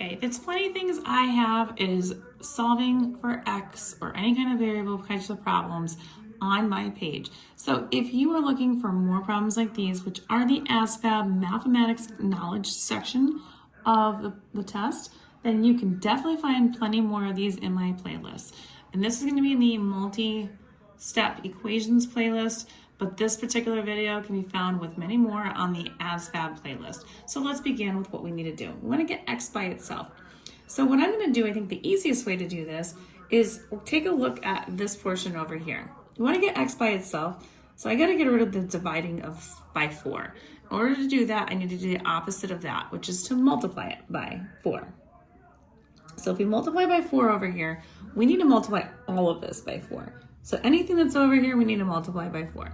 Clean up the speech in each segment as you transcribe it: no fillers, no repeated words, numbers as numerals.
Okay, the 20 things I have is solving for X or any kind of variable types of problems on my page. So if you are looking for more problems like these, which are the Asvab mathematics knowledge section of the test, then you can definitely find plenty more of these in my playlist. And this is going to be in the multi-step equations playlist, but this particular video can be found with many more on the Asvab playlist. So let's begin with what we need to do. We want to get X by itself. So what I'm going to do, I think the easiest way to do this is take a look at this portion over here. We want to get X by itself, so I got to get rid of the dividing by 4. In order to do that, I need to do the opposite of that, which is to multiply it by 4. So if we multiply by 4 over here, we need to multiply all of this by 4. So anything that's over here, we need to multiply by 4.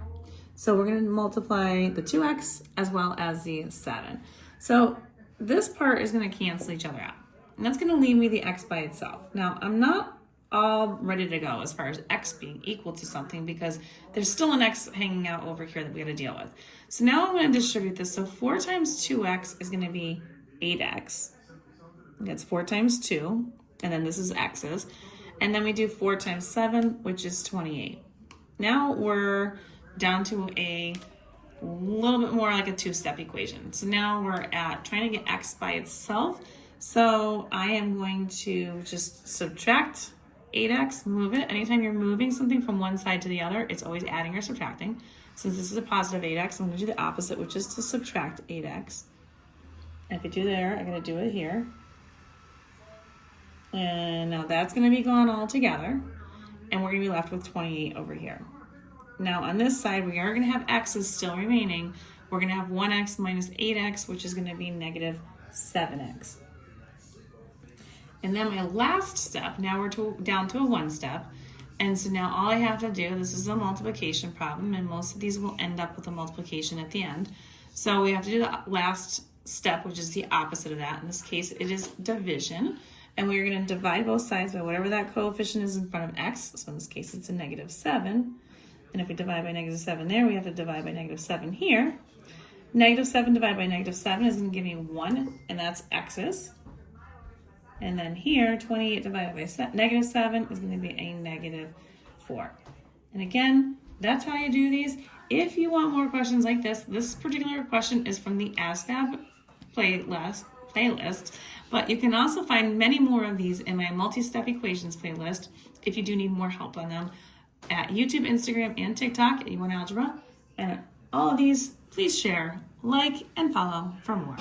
So we're going to multiply the 2x as well as the 7. So this part is going to cancel each other out. And that's going to leave me the x by itself. Now, I'm not all ready to go as far as x being equal to something because there's still an x hanging out over here that we got to deal with. So now I'm going to distribute this. So 4 times 2x is going to be 8x. That's 4 times 2. And then this is x's. And then we do 4 times 7, which is 28. Now we're down to a little bit more like a 2-step equation. So now we're at trying to get x by itself. So I am going to just subtract 8x, move it. Anytime you're moving something from one side to the other, it's always adding or subtracting. Since this is a positive 8x, I'm going to do the opposite, which is to subtract 8x. And if I do there, I'm going to do it here. And now that's going to be gone all together. And we're going to be left with 28 over here. Now on this side, we are going to have x's still remaining. We're going to have 1x minus 8x, which is going to be negative 7x. And then my last step, now we're down to a 1 step. And so now all I have to do, this is a multiplication problem, and most of these will end up with a multiplication at the end. So we have to do the last step, which is the opposite of that. In this case, it is division. And we're going to divide both sides by whatever that coefficient is in front of x. So in this case, it's a negative 7. And if we divide by negative 7 there, we have to divide by negative 7 here. Negative 7 divided by negative 7 is going to give me 1, and that's x's. And then here, 28 divided by negative 7 is going to be a negative 4. And again, that's how you do these. If you want more questions like this particular question is from the Asvab playlist, but you can also find many more of these in my multi-step equations playlist if you do need more help on them at YouTube, Instagram, and TikTok at YouWantAlgebra. And all of these, please share, like, and follow for more.